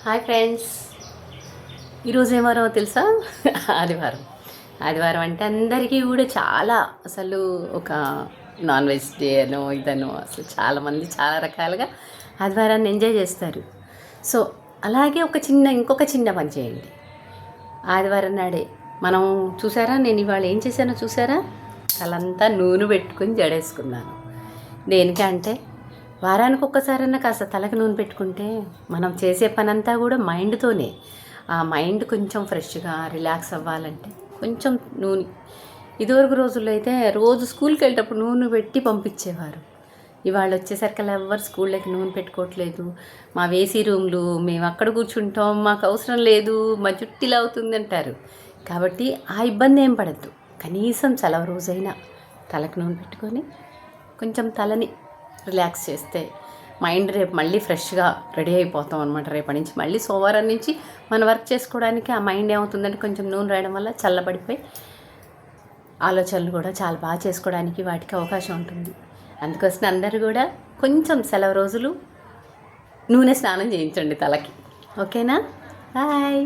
Hi friends, ఈరోజు ఏం వారమో తెలుసా? ఆదివారం. ఆదివారం అంటే అందరికీ కూడా చాలా అసలు ఒక నాన్ వెజ్ డే అనో ఇదనో అసలు చాలామంది చాలా రకాలుగా ఆదివారాన్ని ఎంజాయ్ చేస్తారు. సో అలాగే ఇంకొక చిన్న పని చేయండి. ఆదివారం నాడే మనం చూసారా, నేను ఇవాళ ఏం చేశానో చూసారా? తలంతా నూనె పెట్టుకుని జడేసుకున్నాను. దేనికంటే వారానికి ఒక్కసారన్నా కాస్త తలకు నూనె పెట్టుకుంటే మనం చేసే పనంతా కూడా మైండ్తోనే. ఆ మైండ్ కొంచెం ఫ్రెష్గా రిలాక్స్ అవ్వాలంటే కొంచెం నూనె. ఇదివరకు రోజుల్లో అయితే రోజు స్కూల్కి వెళ్ళేటప్పుడు నూనె పెట్టి పంపించేవారు. ఇవాళ వచ్చేసరికి ఎవరు స్కూళ్ళకి నూనె పెట్టుకోవట్లేదు. మా వేసీ రూమ్లు మేము అక్కడ కూర్చుంటాం, మాకు అవసరం లేదు, మా జుట్టిలా అవుతుంది అంటారు. కాబట్టి ఆ ఇబ్బంది ఏం పడద్దు. కనీసం సెలవు రోజైనా తలకు నూనె పెట్టుకొని కొంచెం తలని రిలాక్స్ చేస్తే మైండ్ రేపు మళ్ళీ ఫ్రెష్గా రెడీ అయిపోతాం అనమాట. రేపటి నుంచి మళ్ళీ సోమవారం నుంచి మన వర్క్ చేసుకోవడానికి ఆ మైండ్ ఏమవుతుందంటే కొంచెం నూనె రాయడం వల్ల చల్లబడిపోయి ఆలోచనలు కూడా చాలా బాగా చేసుకోవడానికి వాటికి అవకాశం ఉంటుంది. అందుకోసం అందరూ కూడా కొంచెం సెలవు రోజులు నూనె స్నానం చేయించండి తలకి. ఓకేనా? బాయ్.